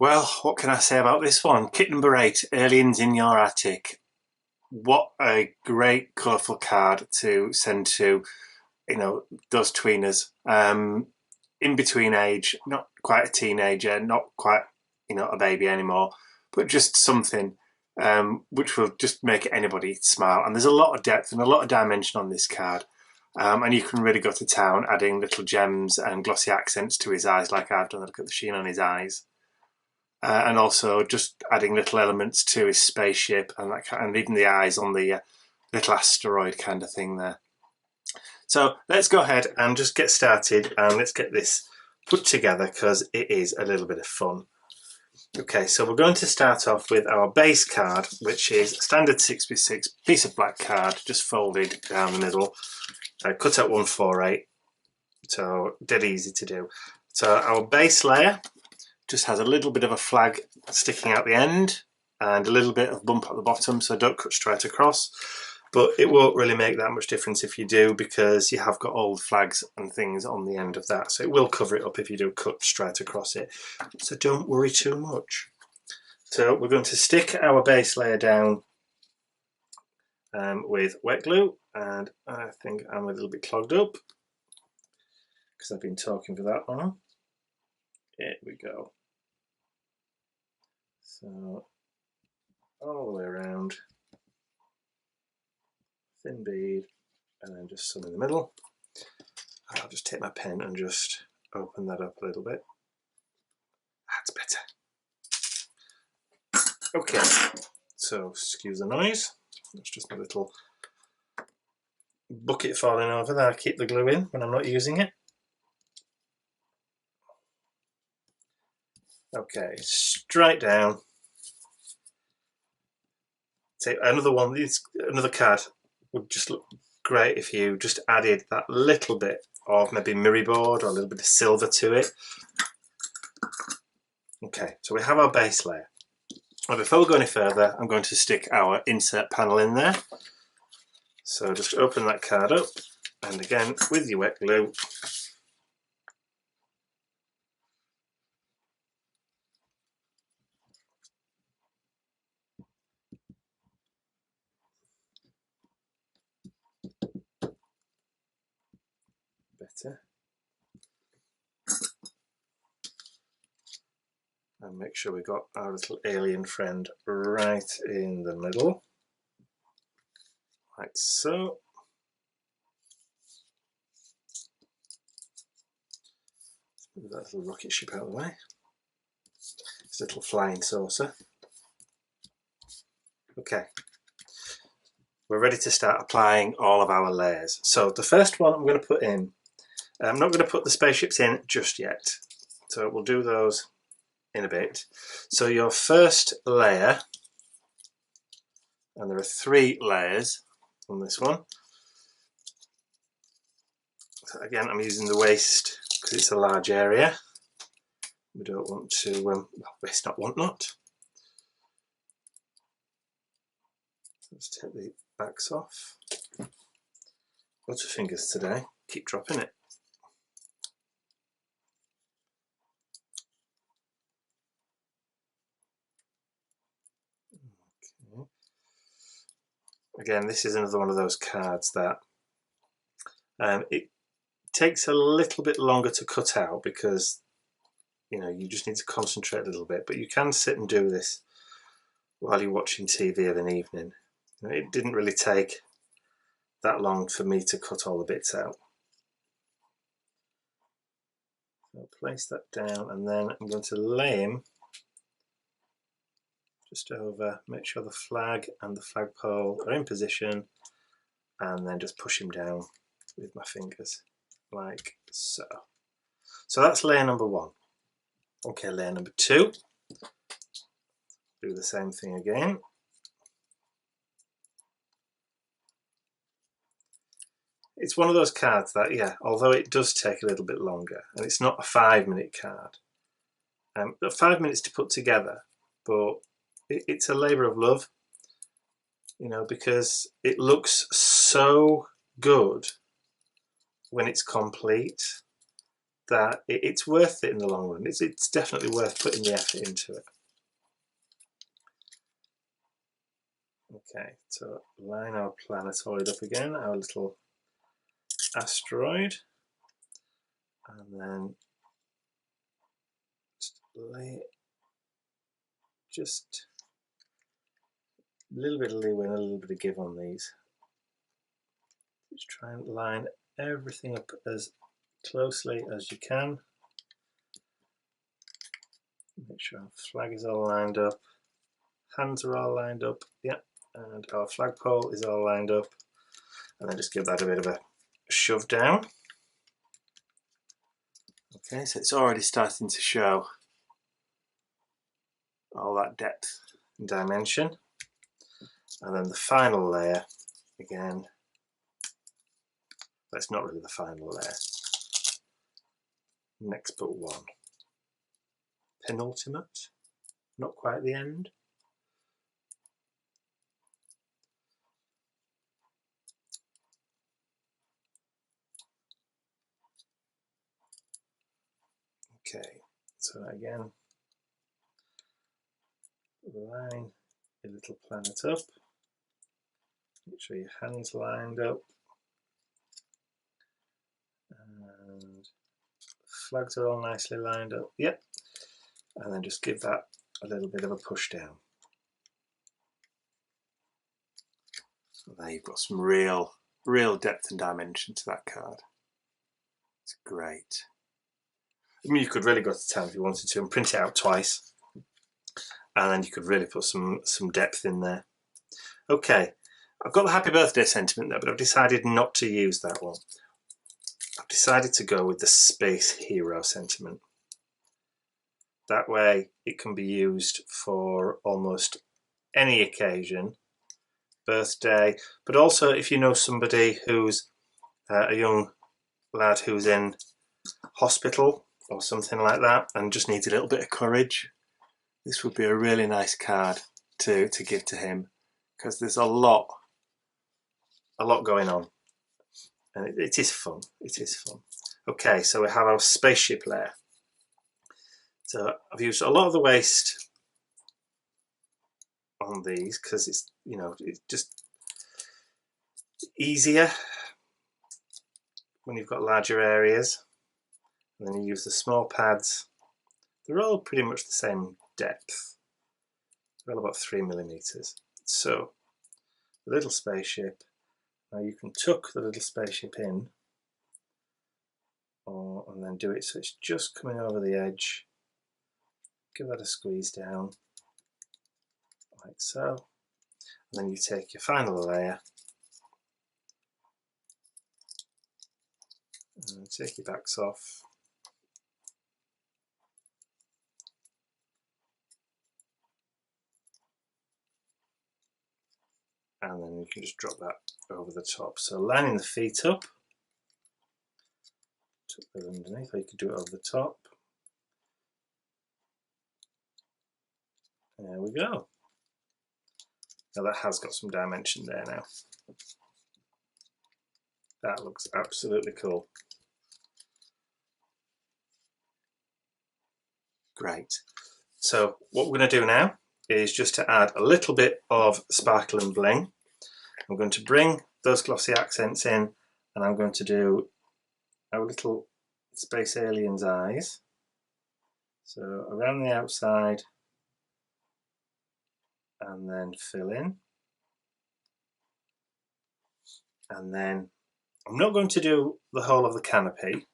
Well, what can I say about this one? Kit number 8, Aliens in Your Attic. What a great colourful card to send to, those tweeners. In between age, not quite a teenager, not quite, a baby anymore, but just something which will just make anybody smile. And there's a lot of depth and a lot of dimension on this card. And you can really go to town adding little gems and glossy accents to his eyes like I've done. Look at the sheen on his eyes. And also just adding little elements to his spaceship and and even the eyes on the little asteroid kind of thing there. So let's go ahead and just get started and let's get this put together because it is a little bit of fun. Okay, so we're going to start off with our base card, which is a standard 6x6 piece of black card, just folded down the middle, cut out 148, so dead easy to do. So our base layer just has a little bit of a flag sticking out the end and a little bit of bump at the bottom, so don't cut straight across, but it won't really make that much difference if you do because you have got all the flags and things on the end of that, so it will cover it up if you do cut straight across it, so don't worry too much. So we're going to stick our base layer down with wet glue, and I think I'm a little bit clogged up because I've been talking for that long. Here we go. So all the way around, thin bead, and then just some in the middle. I'll just take my pen and just open that up a little bit. That's better. Okay, so excuse the noise. That's just my little bucket falling over there. I keep the glue in when I'm not using it. Okay, straight down. Take another one. Another card would just look great if you just added that little bit of maybe mirror board or a little bit of silver to it. Okay, so we have our base layer. Well, before we go any further, I'm going to stick our insert panel in there. So just open that card up, and again with your wet glue, better, and make sure we got our little alien friend right in the middle, like so. Move that little rocket ship out of the way. It's a little flying saucer. Okay, we're ready to start applying all of our layers. So the first one I'm going to put in, I'm not going to put the spaceships in just yet, so we'll do those in a bit. So your first layer, and there are 3 layers on this one. So again, I'm using the waste because it's a large area. We don't want to waste not, want not. Let's take the backs off. Lots of fingers today, keep dropping it. Okay. Again, this is another one of those cards that it takes a little bit longer to cut out because you just need to concentrate a little bit, but you can sit and do this while you're watching TV of an evening. It didn't really take that long for me to cut all the bits out. So I'll place that down, and then I'm going to lay him just over, make sure the flag and the flagpole are in position, and then just push him down with my fingers like so. So that's layer number 1. Okay, layer number 2, do the same thing again. It's one of those cards that, yeah, although it does take a little bit longer, and it's not a 5-minute card, 5 minutes to put together, but it's a labour of love, because it looks so good when it's complete. that it's worth it in the long run. It's definitely worth putting the effort into it. Okay, so line our planetoid up again, our little asteroid, and then just lay it, just a little bit of leeway and a little bit of give on these. Just try and line everything up as closely as you can. Make sure our flag is all lined up, hands are all lined up, yeah, and our flagpole is all lined up, and then just give that a bit of a shove down. Okay, so it's already starting to show all that depth and dimension. And then the final layer, again, that's not really the final layer, next but one. Penultimate, not quite the end. Okay, so again, line your little planet up, make sure your hands lined up, and flags are all nicely lined up, yep, and then just give that a little bit of a push down. So there you've got some real depth and dimension to that card. It's great. I mean, you could really go to town if you wanted to and print it out twice, and then you could really put some depth in there. Okay, I've got the happy birthday sentiment there, but I've decided not to use that one. I've decided to go with the space hero sentiment. That way it can be used for almost any occasion, birthday, but also if you know somebody who's a young lad who's in hospital or something like that and just needs a little bit of courage, this would be a really nice card to give to him, because there's a lot going on, and it is fun. It is fun. Okay, so we have our spaceship layer. So I've used a lot of the waste on these because it's, you know, it's just easier when you've got larger areas. And then you use the small pads. They're all pretty much the same depth. They're all about 3mm. So the little spaceship, now you can tuck the little spaceship in, and then do it so it's just coming over the edge. Give that a squeeze down, like so. And then you take your final layer and take your backs off. And then you can just drop that over the top. So lining the feet up, tuck those underneath, or you could do it over the top. There we go. Now that has got some dimension there now. That looks absolutely cool. Great. So what we're going to do now is just to add a little bit of sparkle and bling. I'm going to bring those glossy accents in, and I'm going to do our little space alien's eyes. So around the outside, and then fill in. And then I'm not going to do the whole of the canopy,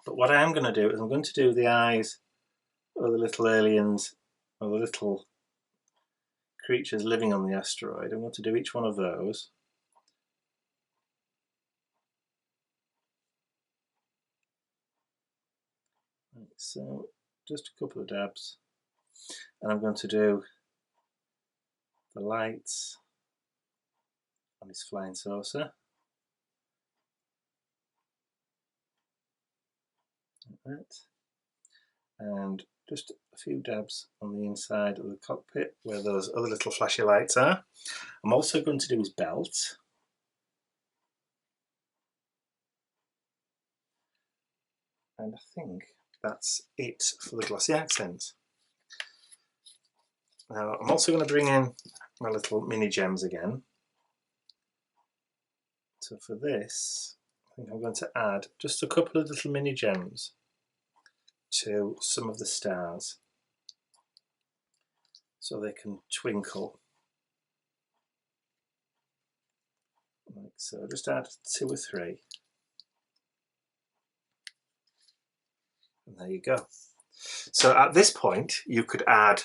but what I am going to do is I'm going to do the eyes of the little aliens, or the little creatures living on the asteroid. I'm going to do each one of those. Right, so just a couple of dabs, and I'm going to do the lights on his flying saucer. Like that. And just a few dabs on the inside of the cockpit where those other little flashy lights are. I'm also going to do his belt. And I think that's it for the glossy accent. Now I'm also going to bring in my little mini gems again. So for this, I think I'm going to add just a couple of little mini gems to some of the stars so they can twinkle. Like so, just add 2 or 3. And there you go. So at this point, you could add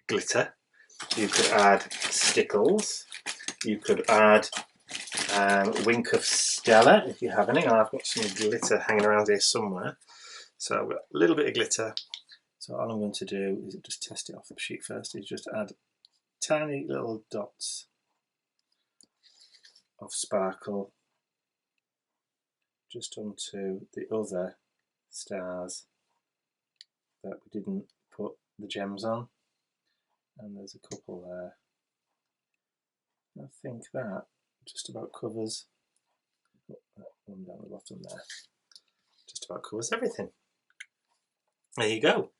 glitter, you could add stickles, you could add wink of Stella if you have any. I've got some glitter hanging around here somewhere. So I've got a little bit of glitter. So all I'm going to do is just test it off the sheet first, is just add tiny little dots of sparkle just onto the other stars that we didn't put the gems on. And there's a couple there. I think that just about covers, that one down the bottom there, just about covers everything. There you go.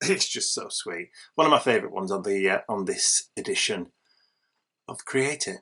It's just so sweet. One of my favourite ones on the on this edition of Create It.